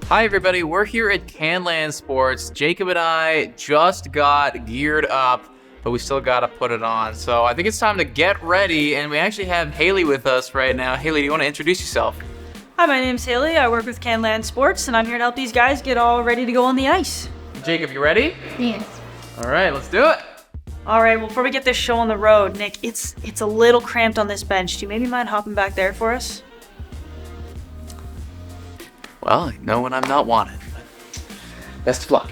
Hi everybody, we're here at Canland Sports. Jacob and I just got geared up, but we still gotta put it on. So I think it's time to get ready, and we actually have Haley with us right now. Haley, do you want to introduce yourself? Hi, my name's Haley. I work with Canland Sports, and I'm here to help these guys get all ready to go on the ice. Jacob, you ready? Yes. All right, let's do it. All right, well, before we get this show on the road, Nick, it's a little cramped on this bench. Do you maybe mind hopping back there for us? Well, I know when I'm not wanted. Best of luck.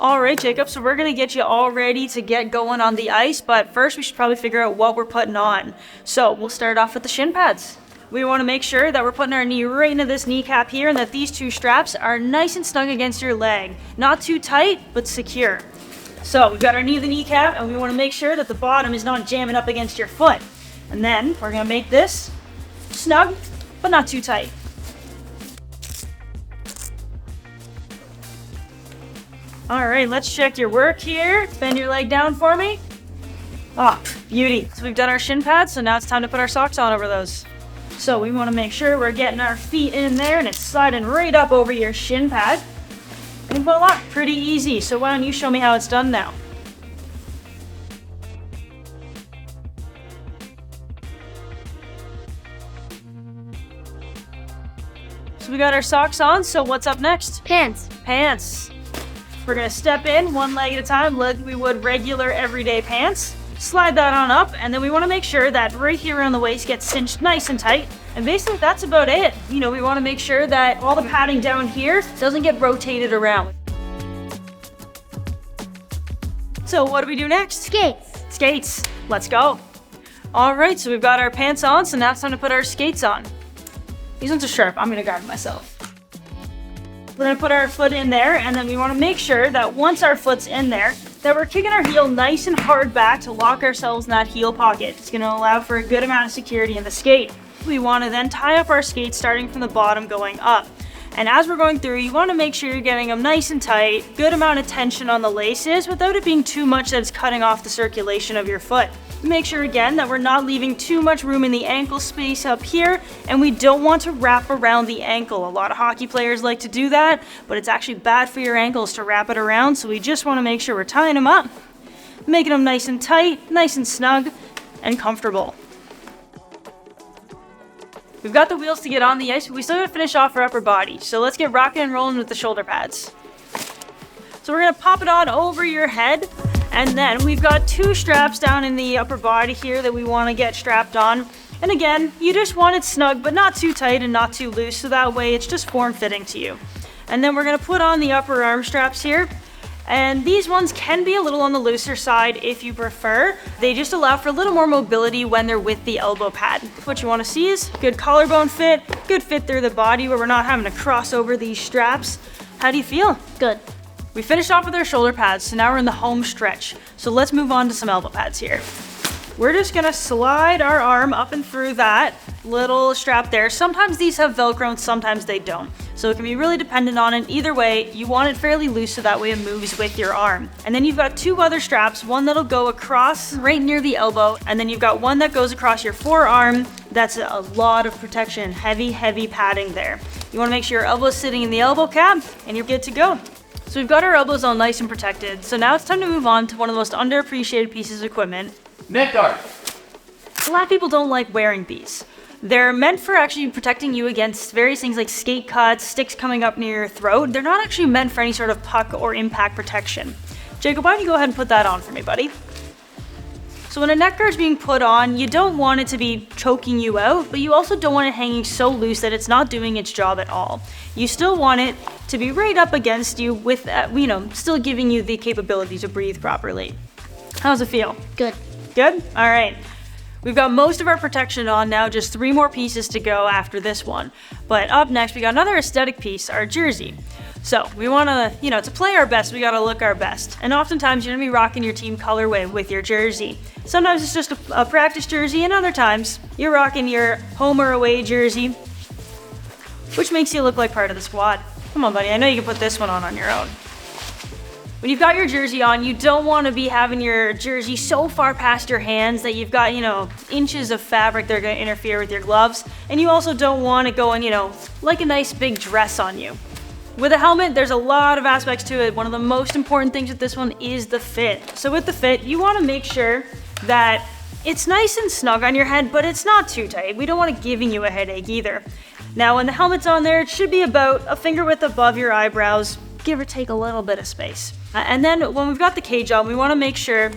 All right, Jacob, so we're going to get you all ready to get going on the ice, but first we should probably figure out what we're putting on. So we'll start off with the shin pads. We want to make sure that we're putting our knee right into this kneecap here and that these two straps are nice and snug against your leg. Not too tight, but secure. So we've got our knee to the kneecap, and we want to make sure that the bottom is not jamming up against your foot. And then we're going to make this snug, but not too tight. All right, let's check your work here. Bend your leg down for me. Ah, beauty. So we've done our shin pads, so now it's time to put our socks on over those. So we want to make sure we're getting our feet in there and it's sliding right up over your shin pad. And voila, pretty easy. So why don't you show me how it's done now? So we got our socks on, so what's up next? Pants. Pants. We're gonna step in one leg at a time like we would regular everyday pants. Slide that on up, and then we wanna make sure that right here around the waist gets cinched nice and tight. And basically that's about it. You know, we wanna make sure that all the padding down here doesn't get rotated around. So what do we do next? Skates. Skates. Let's go. All right, so we've got our pants on, so now it's time to put our skates on. These ones are sharp, I'm gonna guard myself. We're gonna put our foot in there, and then we wanna make sure that once our foot's in there, that we're kicking our heel nice and hard back to lock ourselves in that heel pocket. It's gonna allow for a good amount of security in the skate. We wanna then tie up our skates starting from the bottom going up. And as we're going through, you wanna make sure you're getting them nice and tight, good amount of tension on the laces without it being too much that it's cutting off the circulation of your foot. Make sure again that we're not leaving too much room in the ankle space up here, and we don't want to wrap around the ankle. A lot of hockey players like to do that, but it's actually bad for your ankles to wrap it around, so we just want to make sure we're tying them up, making them nice and tight, nice and snug, and comfortable. We've got the wheels to get on the ice, but we still gotta finish off our upper body, so let's get rocking and rolling with the shoulder pads. So we're gonna pop it on over your head, and then we've got two straps down in the upper body here that we want to get strapped on. And again, you just want it snug, but not too tight and not too loose, so that way it's just form-fitting to you. And then we're going to put on the upper arm straps here. And these ones can be a little on the looser side if you prefer. They just allow for a little more mobility when they're with the elbow pad. What you want to see is good collarbone fit, good fit through the body where we're not having to cross over these straps. How do you feel? Good. We finished off with our shoulder pads, so now we're in the home stretch. So let's move on to some elbow pads here. We're just gonna slide our arm up and through that little strap there. Sometimes these have Velcro and sometimes they don't. So it can be really dependent on it. Either way, you want it fairly loose so that way it moves with your arm. And then you've got two other straps, one that'll go across right near the elbow, and then you've got one that goes across your forearm. That's a lot of protection, heavy, heavy padding there. You wanna make sure your elbow's sitting in the elbow cap and you're good to go. So we've got our elbows all nice and protected. So now it's time to move on to one of the most underappreciated pieces of equipment. Neck guard. A lot of people don't like wearing these. They're meant for actually protecting you against various things like skate cuts, sticks coming up near your throat. They're not actually meant for any sort of puck or impact protection. Jacob, why don't you go ahead and put that on for me, buddy? So when a neck guard's being put on, you don't want it to be choking you out, but you also don't want it hanging so loose that it's not doing its job at all. You still want it to be right up against you with, still giving you the capability to breathe properly. How's it feel? Good. Good? All right. We've got most of our protection on now, just 3 more pieces to go after this one. But up next, we got another aesthetic piece, our jersey. So we want to, to play our best, we got to look our best. And oftentimes you're going to be rocking your team colorway with your jersey. Sometimes it's just a practice jersey, and other times you're rocking your home or away jersey, which makes you look like part of the squad. Come on, buddy, I know you can put this one on your own. When you've got your jersey on, you don't want to be having your jersey so far past your hands that you've got, inches of fabric that are going to interfere with your gloves. And you also don't want it going, like a nice big dress on you. With a helmet, there's a lot of aspects to it. One of the most important things with this one is the fit. So with the fit, you want to make sure that it's nice and snug on your head, but it's not too tight. We don't want it giving you a headache either. Now, when the helmet's on there, it should be about a finger width above your eyebrows, give or take a little bit of space. And then when we've got the cage on, we want to make sure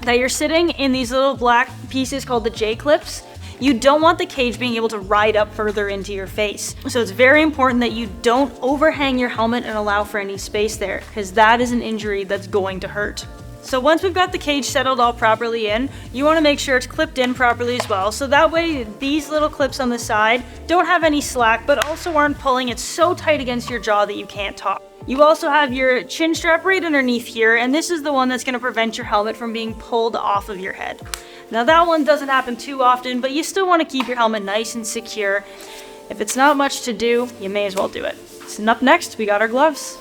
that you're sitting in these little black pieces called the J-clips. You don't want the cage being able to ride up further into your face. So it's very important that you don't overhang your helmet and allow for any space there, because that is an injury that's going to hurt. So once we've got the cage settled all properly in, you want to make sure it's clipped in properly as well. So that way these little clips on the side don't have any slack, but also aren't pulling it so tight against your jaw that you can't talk. You also have your chin strap right underneath here, and this is the one that's going to prevent your helmet from being pulled off of your head. Now that one doesn't happen too often, but you still want to keep your helmet nice and secure. If it's not much to do, you may as well do it. So up next, we got our gloves.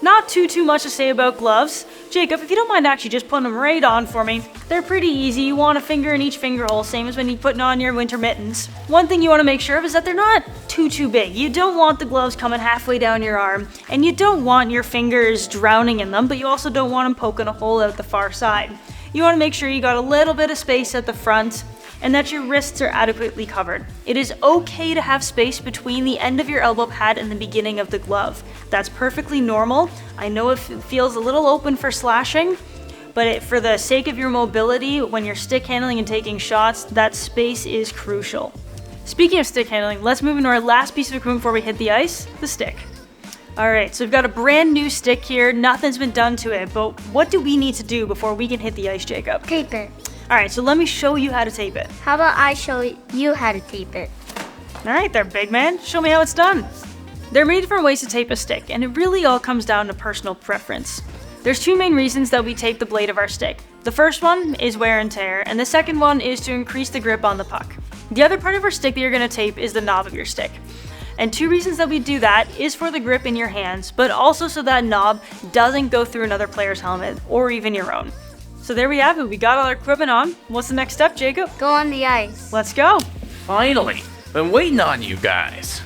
Not too much to say about gloves. Jacob, if you don't mind actually just putting them right on for me. They're pretty easy. You want a finger in each finger hole, same as when you're putting on your winter mittens. One thing you want to make sure of is that they're not too big. You don't want the gloves coming halfway down your arm, and you don't want your fingers drowning in them, but you also don't want them poking a hole out the far side. You want to make sure you got a little bit of space at the front, and that your wrists are adequately covered. It is okay to have space between the end of your elbow pad and the beginning of the glove. That's perfectly normal. I know it feels a little open for slashing, but for the sake of your mobility, when you're stick handling and taking shots, that space is crucial. Speaking of stick handling, let's move into our last piece of equipment before we hit the ice, the stick. Alright, so we've got a brand new stick here, nothing's been done to it, but what do we need to do before we can hit the ice, Jacob? Tape it. Alright, so let me show you how to tape it. How about I show you how to tape it? Alright there, big man. Show me how it's done. There are many different ways to tape a stick, and it really all comes down to personal preference. There's two main reasons that we tape the blade of our stick. The first one is wear and tear, and the second one is to increase the grip on the puck. The other part of our stick that you're going to tape is the knob of your stick. And two reasons that we do that is for the grip in your hands, but also so that knob doesn't go through another player's helmet, or even your own. So there we have it, we got all our equipment on. What's the next step, Jacob? Go on the ice. Let's go. Finally, been waiting on you guys.